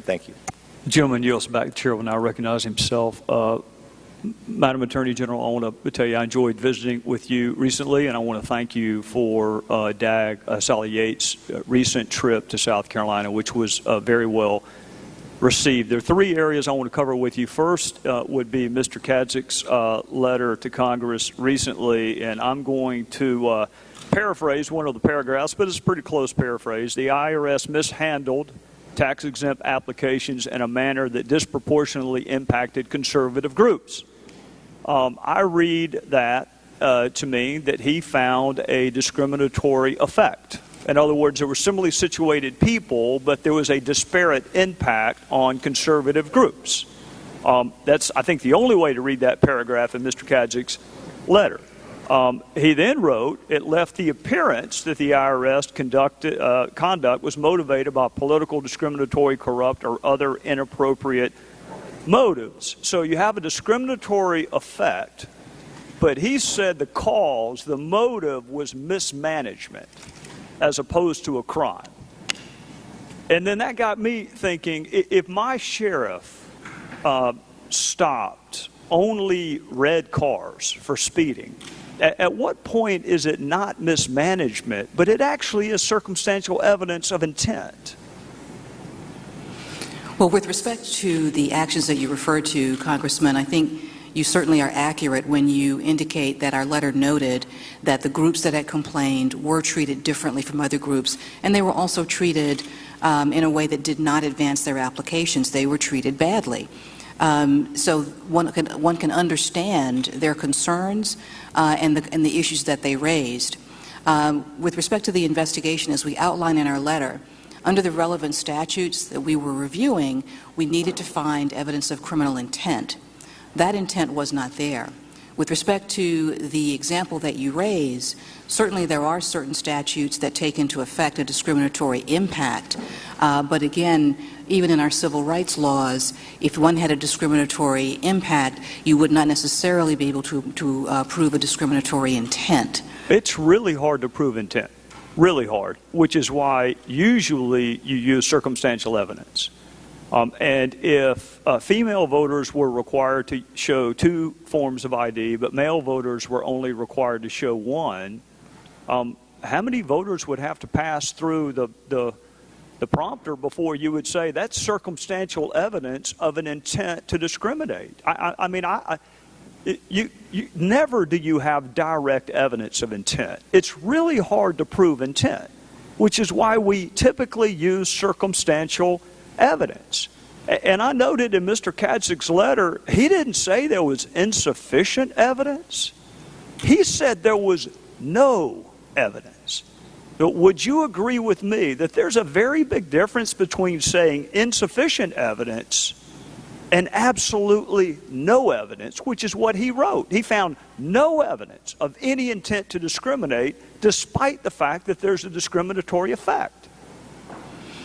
Thank you. The gentleman yields back. The chair will now recognize himself. Madam Attorney General, I want to tell you I enjoyed visiting with you recently, and I want to thank you for Sally Yates' recent trip to South Carolina, which was very well received. There are three areas I want to cover with you. First would be Mr. Kadzik's letter to Congress recently, and I'm going to paraphrase one of the paragraphs, but it's a pretty close paraphrase. The IRS mishandled tax-exempt applications in a manner that disproportionately impacted conservative groups. I read that to mean that he found a discriminatory effect. In other words, there were similarly situated people, but there was a disparate impact on conservative groups. That's, I think, the only way to read that paragraph in Mr. Kadzik's letter. He then wrote, it left the appearance that the IRS conduct was motivated by political, discriminatory, corrupt, or other inappropriate motives. So you have a discriminatory effect, but he said the cause, the motive, was mismanagement as opposed to a crime. And then that got me thinking, if my sheriff stopped only red cars for speeding, at what point is it not mismanagement, but it actually is circumstantial evidence of intent? Well, with respect to the actions that you referred to, Congressman, I think you certainly are accurate when you indicate that our letter noted that the groups that had complained were treated differently from other groups, and they were also treated in a way that did not advance their applications. They were treated badly. So one can understand their concerns and the issues that they raised. With respect to the investigation, as we outline in our letter, under the relevant statutes that we were reviewing, we needed to find evidence of criminal intent. That intent was not there. With respect to the example that you raise, certainly there are certain statutes that take into effect a discriminatory impact. But again, even in our civil rights laws, if one had a discriminatory impact, you would not necessarily be able to prove a discriminatory intent. It's really hard to prove intent, really hard, which is why usually you use circumstantial evidence. And if female voters were required to show 2 forms of ID, but male voters were only required to show 1, how many voters would have to pass through the prompter before you would say that's circumstantial evidence of an intent to discriminate? Never do you have direct evidence of intent. It's really hard to prove intent, which is why we typically use circumstantial evidence. And I noted in Mr. Kadzik's letter, he didn't say there was insufficient evidence. He said there was no evidence. Now, would you agree with me that there's a very big difference between saying insufficient evidence and absolutely no evidence, which is what he wrote. He found no evidence of any intent to discriminate, despite the fact that there's a discriminatory effect.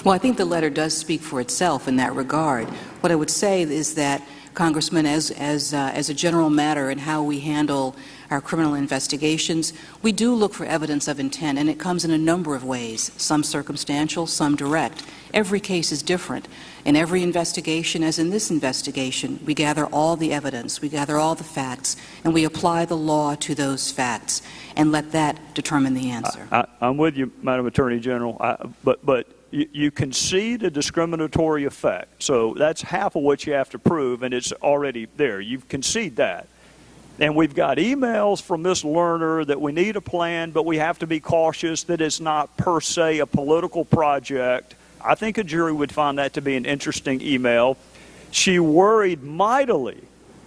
Well, I think the letter does speak for itself in that regard. What I would say is that, Congressman, as a general matter in how we handle our criminal investigations, we do look for evidence of intent, and it comes in a number of ways, some circumstantial, some direct. Every case is different. In every investigation, as in this investigation, we gather all the evidence, we gather all the facts, and we apply the law to those facts, and let that determine the answer. I'm with you, Madam Attorney General, but you concede a discriminatory effect. So that's half of what you have to prove, and it's already there. You concede that. And we've got emails from Ms. Lerner that we need a plan, but we have to be cautious that it's not per se a political project. I think a jury would find that to be an interesting email. She worried mightily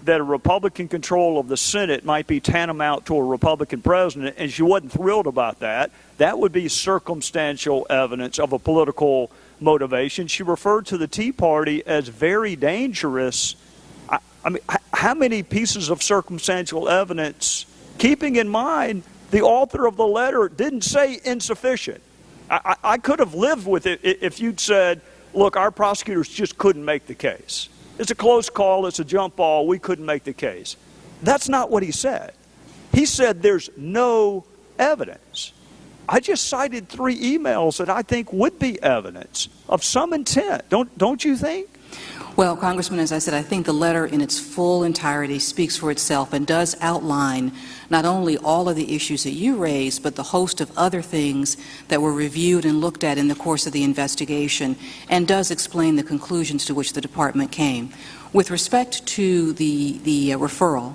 that a Republican control of the Senate might be tantamount to a Republican president, and she wasn't thrilled about that. That would be circumstantial evidence of a political motivation. She referred to the Tea Party as very dangerous. I mean, how many pieces of circumstantial evidence, keeping in mind the author of the letter didn't say insufficient. I could have lived with it if you'd said, look, our prosecutors just couldn't make the case. It's a close call, it's a jump ball, we couldn't make the case. That's not what he said. He said there's no evidence. I just cited 3 emails that I think would be evidence of some intent. Don't you think? Well, Congressman, as I said, I think the letter in its full entirety speaks for itself and does outline not only all of the issues that you raised, but the host of other things that were reviewed and looked at in the course of the investigation, and does explain the conclusions to which the department came. With respect to the referral,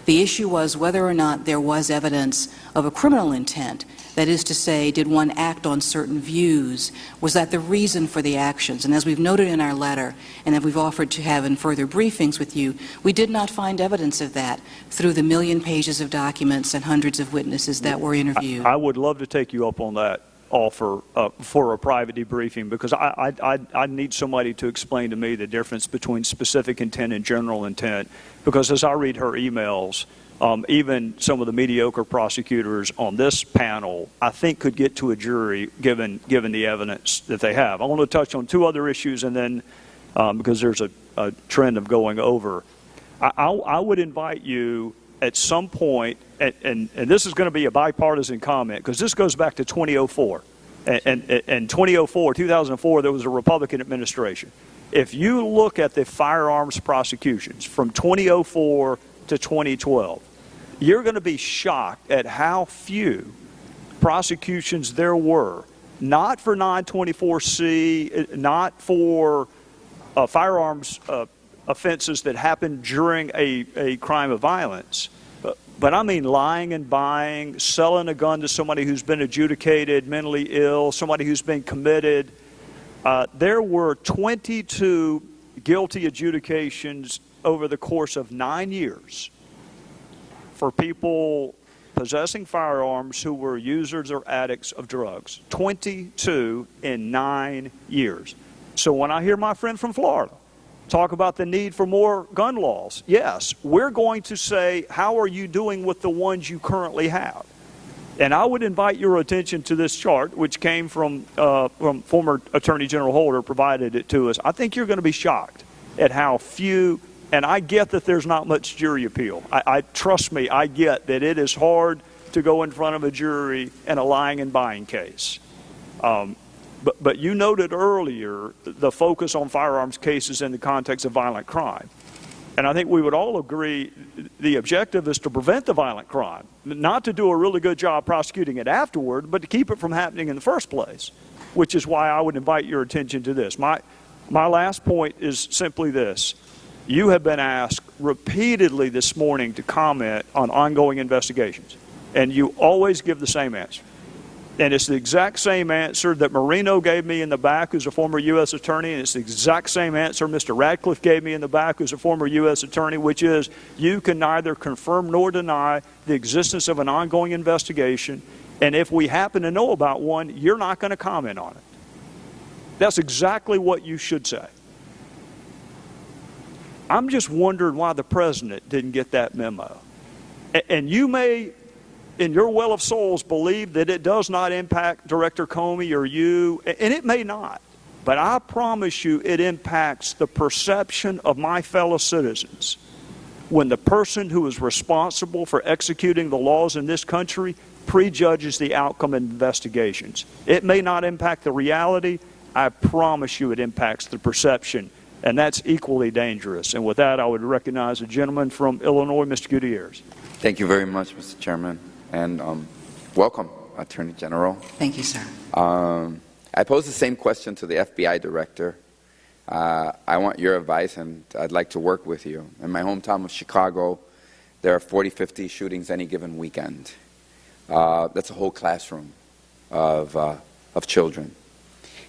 the issue was whether or not there was evidence of a criminal intent. That is to say, did one act on certain views? Was that the reason for the actions? And as we've noted in our letter, and that we've offered to have in further briefings with you, we did not find evidence of that through the 1 million pages of documents and hundreds of witnesses that were interviewed. I would love to take you up on that offer for a private debriefing, because I need somebody to explain to me the difference between specific intent and general intent, because as I read her emails, even some of the mediocre prosecutors on this panel, I think, could get to a jury given the evidence that they have. I want to touch on 2 other issues, and then, because there's a trend of going over, I would invite you at some point, and this is going to be a bipartisan comment, because this goes back to 2004. And 2004, there was a Republican administration. If you look at the firearms prosecutions from 2004 to 2012, you're going to be shocked at how few prosecutions there were, not for 924C, not for firearms offenses that happened during a crime of violence, but I mean lying and buying, selling a gun to somebody who's been adjudicated mentally ill, somebody who's been committed. There were 22 guilty adjudications over the course of 9 years for people possessing firearms who were users or addicts of drugs. 22 in 9 years. So when I hear my friend from Florida talk about the need for more gun laws, yes, we're going to say, how are you doing with the ones you currently have? And I would invite your attention to this chart, which came from former Attorney General Holder, provided it to us. I think you're going to be shocked at how few. And I get that there's not much jury appeal. Trust me, I get that it is hard to go in front of a jury in a lying and buying case. But you noted earlier the focus on firearms cases in the context of violent crime. And I think we would all agree the objective is to prevent the violent crime, not to do a really good job prosecuting it afterward, but to keep it from happening in the first place, which is why I would invite your attention to this. My last point is simply this. You have been asked repeatedly this morning to comment on ongoing investigations, and you always give the same answer. And it's the exact same answer that Marino gave me in the back, who's a former U.S. attorney, and it's the exact same answer Mr. Radcliffe gave me in the back, who's a former U.S. attorney, which is you can neither confirm nor deny the existence of an ongoing investigation, and if we happen to know about one, you're not going to comment on it. That's exactly what you should say. I'm just wondering why the president didn't get that memo. And you may, in your well of souls, believe that it does not impact Director Comey or you, and it may not. But I promise you it impacts the perception of my fellow citizens when the person who is responsible for executing the laws in this country prejudges the outcome of investigations. It may not impact the reality. I promise you it impacts the perception. And that's equally dangerous. And with that, I would recognize a gentleman from Illinois, Mr. Gutierrez. Thank you very much, Mr. Chairman. And welcome, Attorney General. Thank you, sir. I posed the same question to the FBI director. I want your advice, and I'd like to work with you. In my hometown of Chicago, there are 40, 50 shootings any given weekend. That's a whole classroom of children.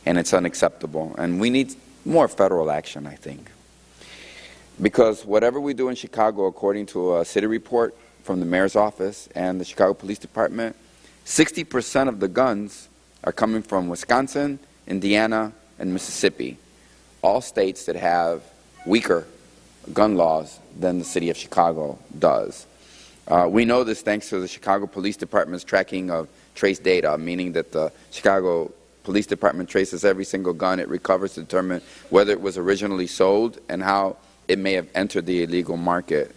And it's unacceptable. And we need more federal action, I think. Because whatever we do in Chicago, according to a city report from the mayor's office and the Chicago Police Department, 60% of the guns are coming from Wisconsin, Indiana, and Mississippi, all states that have weaker gun laws than the city of Chicago does. We know this thanks to the Chicago Police Department's tracking of trace data, meaning that the Chicago Police Department traces every single gun it recovers to determine whether it was originally sold and how it may have entered the illegal market.